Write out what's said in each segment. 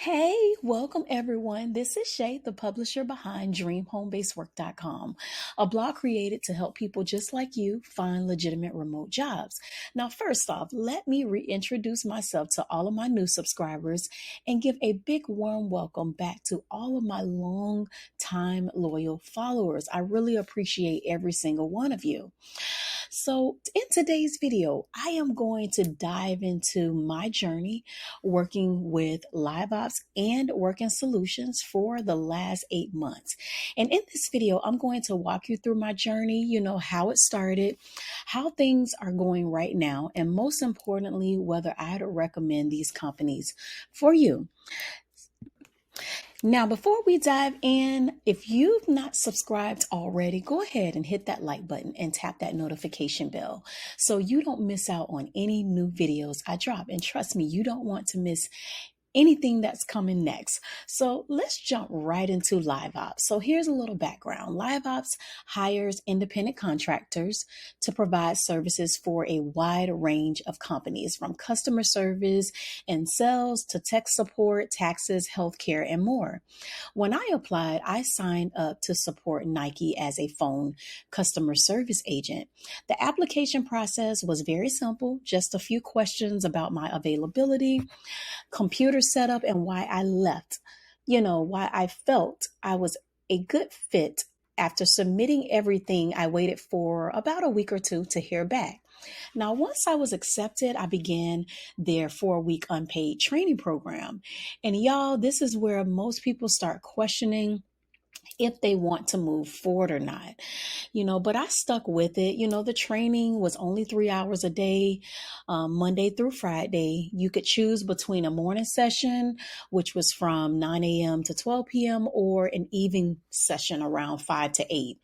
Hey, welcome everyone. This is Shay, the publisher behind DreamHomeBasedWork.com, a blog created to help people just like you find legitimate remote jobs. Now, first off, let me reintroduce myself to all of my new subscribers and give a big warm welcome back to all of my long time loyal followers. I really appreciate every single one of you. So, in today's video, I am going to dive into my journey working with Liveops and Working Solutions for the last 8 months. And in this video, I'm going to walk you through my journey, how it started, how things are going right now, and most importantly, whether I'd recommend these companies for you. Now, before we dive in, if you've not subscribed already, go ahead and hit that like button and tap that notification bell so you don't miss out on any new videos I drop. And trust me, you don't want to miss anything that's coming next. So let's jump right into Liveops. So here's a little background. Liveops hires independent contractors to provide services for a wide range of companies, from customer service and sales to tech support, taxes, healthcare, and more. When I applied, I signed up to support Nike as a phone customer service agent. The application process was very simple, just a few questions about my availability, computer setup, and why I left, why I felt I was a good fit. After submitting everything, I waited for about a week or two to hear back. Now, once I was accepted, I began their 4-week unpaid training program. And y'all, this is where most people start questioning if they want to move forward or not, but I stuck with it. The training was only 3 hours a day, Monday through Friday. You could choose between a morning session, which was from 9 a.m. to 12 p.m., or an evening session around 5 to 8,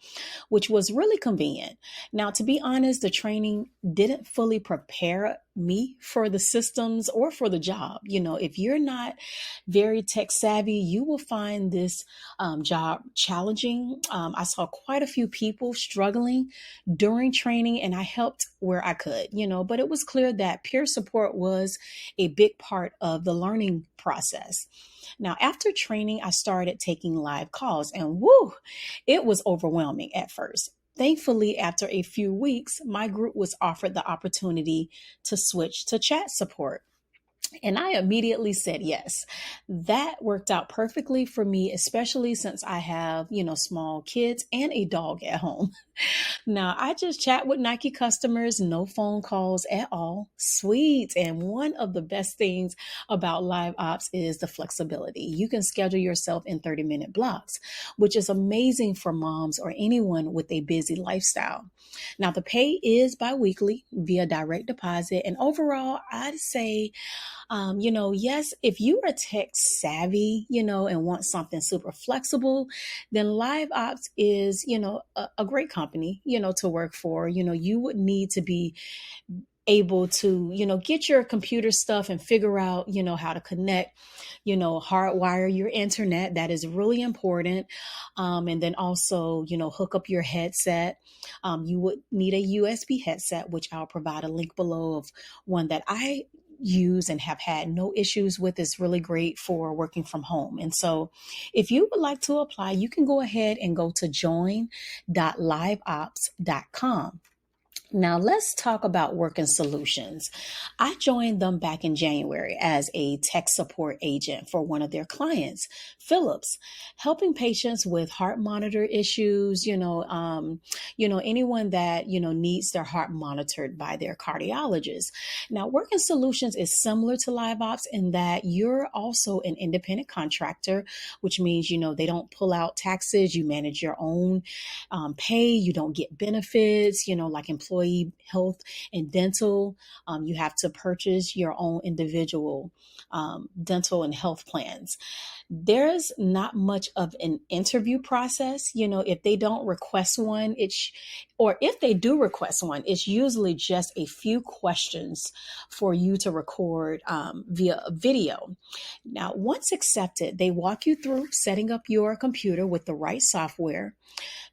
which was really convenient. Now, to be honest, the training didn't fully prepare me for the systems or for the job. If you're not very tech savvy, you will find this job challenging. I saw quite a few people struggling during training, and I helped where I could, but it was clear that peer support was a big part of the learning process. Now, after training, I started taking live calls, and it was overwhelming at first. Thankfully, after a few weeks, my group was offered the opportunity to switch to chat support. And I immediately said yes. That worked out perfectly for me, especially since I have, small kids and a dog at home. Now, I just chat with Nike customers, no phone calls at all. Sweet. And one of the best things about Liveops is the flexibility. You can schedule yourself in 30-minute blocks, which is amazing for moms or anyone with a busy lifestyle. Now, the pay is biweekly via direct deposit. And overall, I'd say, yes, if you are tech savvy, and want something super flexible, then Liveops is, a great company, to work for. You would need to be able to, get your computer stuff and figure out, how to connect, hardwire your internet. That is really important. And then also, hook up your headset. You would need a USB headset, which I'll provide a link below of one that I use and have had no issues with. Is really great for working from home. And so if you would like to apply, you can go ahead and go to join.liveops.com. Now, let's talk about Working Solutions. I joined them back in January as a tech support agent for one of their clients, Philips, helping patients with heart monitor issues, anyone that, needs their heart monitored by their cardiologist. Now, Working Solutions is similar to Liveops in that you're also an independent contractor, which means, they don't pull out taxes. You manage your own pay. You don't get benefits, like employee health and dental. You have to purchase your own individual dental and health plans. There's not much of an interview process. If they don't request one, or if they do request one, it's usually just a few questions for you to record via video. Now, once accepted, they walk you through setting up your computer with the right software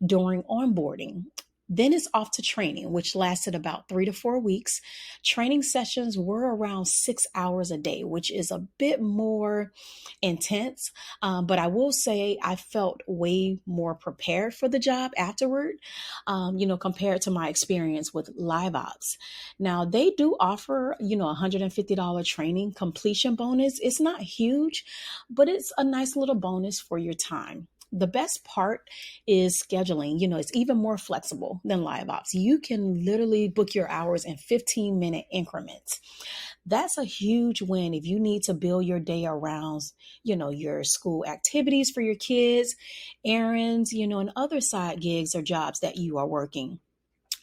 during onboarding. Then it's off to training, which lasted about 3 to 4 weeks. Training sessions were around 6 hours a day, which is a bit more intense. But I will say I felt way more prepared for the job afterward, compared to my experience with Liveops. Now, they do offer, $150 training completion bonus. It's not huge, but it's a nice little bonus for your time. The best part is scheduling. It's even more flexible than Liveops. You can literally book your hours in 15-minute increments. That's a huge win if you need to build your day around, your school activities for your kids, errands, and other side gigs or jobs that you are working.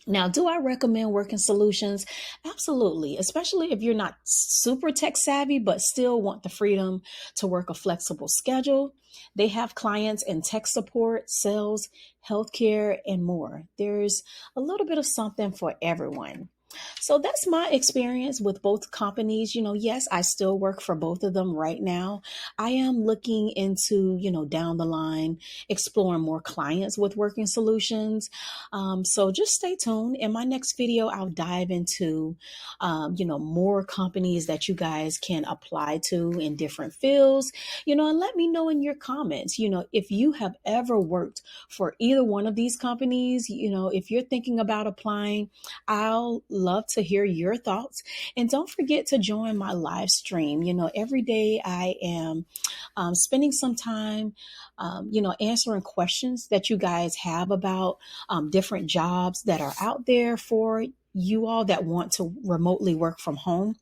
Now, do I recommend Working Solutions? Absolutely, especially if you're not super tech savvy, but still want the freedom to work a flexible schedule. They have clients in tech support, sales, healthcare, and more. There's a little bit of something for everyone. So that's my experience with both companies. Yes, I still work for both of them right now. I am looking into, down the line, exploring more clients with Working Solutions. So just stay tuned. In my next video, I'll dive into, more companies that you guys can apply to in different fields, and let me know in your comments, if you have ever worked for either one of these companies, if you're thinking about applying, I'll love to hear your thoughts. And don't forget to join my live stream. Every day I am spending some time, answering questions that you guys have about different jobs that are out there for you all that want to remotely work from home.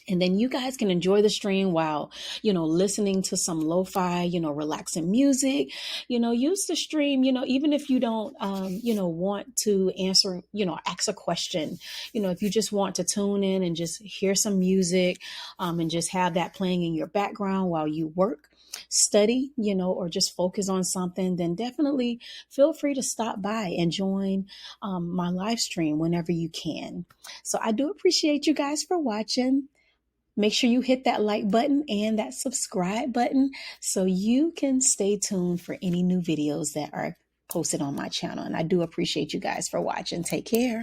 And then you guys can enjoy the stream while, listening to some lo-fi, relaxing music, use the stream, even if you don't, want to answer, ask a question, if you just want to tune in and just hear some music, and just have that playing in your background while you work, study, or just focus on something, then definitely feel free to stop by and join my live stream whenever you can. So I do appreciate you guys for watching. Make sure you hit that like button and that subscribe button so you can stay tuned for any new videos that are posted on my channel. And I do appreciate you guys for watching. Take care.